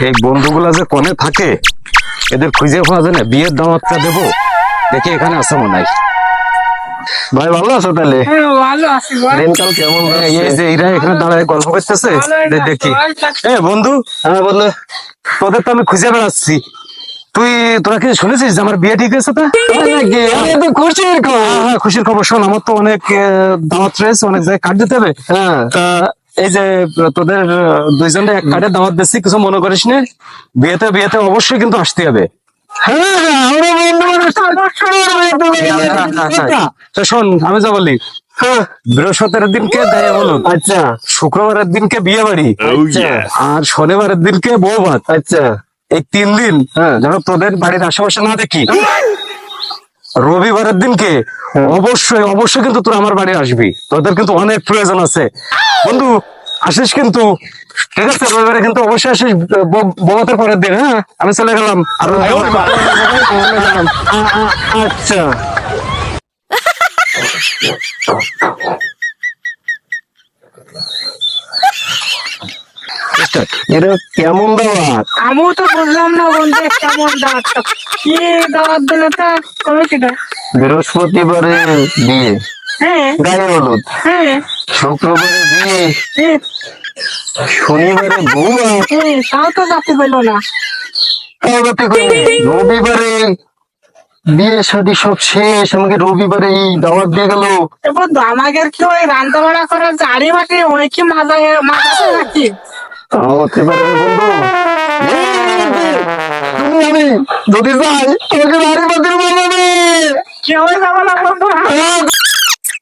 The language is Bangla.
এই বন্ধুগুলা যে কোনে থাকে এদের খুঁজে পাওয়া যায় না। বিয়ের দাওয়াতটা দেবো, দেখি এখানে আছে মনে হয়। ভাই ভালো আছো তাহলে? ভালো আছি ভাই। দিনকাল কেমন যাচ্ছে? এই যে এরা এখানে দাঁড়ায় গল্প করতেছে, দেখি। বন্ধু, হ্যাঁ বললো, তোদের তো আমি খুঁজে বেড়াচ্ছি। তোরা কি শুনেছিস যে আমার বিয়ে ঠিক আছে? খুশির খবর। হ্যাঁ, খুশির খবর। শোন, আমার তো অনেক দাওয়াত রয়েছে, অনেক জায়গায় কার্ড দিতে হবে। হ্যাঁ, তা এই যে তোদের দুইজনের এক কার্ডের দাওয়াত দিচ্ছি, কিছু মনে করিস না। বিয়েতে অবশ্যই কিন্তু আসতে হবে। শোন, আমি যা বলি, বৃহস্পতির দিনকে দেয় হলুদ, আচ্ছা, শুক্রবারের দিনকে বিয়ে বাড়ি, আর শনিবারের দিনকে বউ ভাত। আচ্ছা, এই 3 দিন যেন তোদের বাড়ির আশেপাশে না দেখি। রবিবারের দিনকে অবশ্যই কিন্তু তোরা আমার বাড়ি আসবি, তোদের কিন্তু অনেক প্রয়োজন আছে। বন্ধু, আসিস কিন্তু, ঠিক আছে? রবিবারে কিন্তু অবশ্যই আসিস, বউভাতের পরের দিন। হ্যাঁ, আমি চলে গেলাম। আচ্ছা। এটা কেমন দাওয়াত? আমিও তো বুঝলাম না বন্ধু, কেমন দাওয়াত, কি দাওয়াত দিলে তা কমিটিটা? বৃহস্পতিবারে বিয়ে, হ্যাঁ গায়ে হলুদ, হ্যাঁ শুক্রবারে বিয়ে, হ্যাঁ, শনিবারে বউভাত, তাও তো যাতে পেলো না। রবিবারে বিয়ে শাদী সব শেষ, আমাকে রবিবারে এই দাওয়াত দিয়ে গেল। বন্ধু, আমাদের কি ওই রান্না বাড়া করার জারি বাটি ওই কি মাথা নাকি? হতে পারে বন্ধু। আমি যদি যাই, আমাকে বাড়ি বাড়ি বলবে। কেউ যাবো না বন্ধু।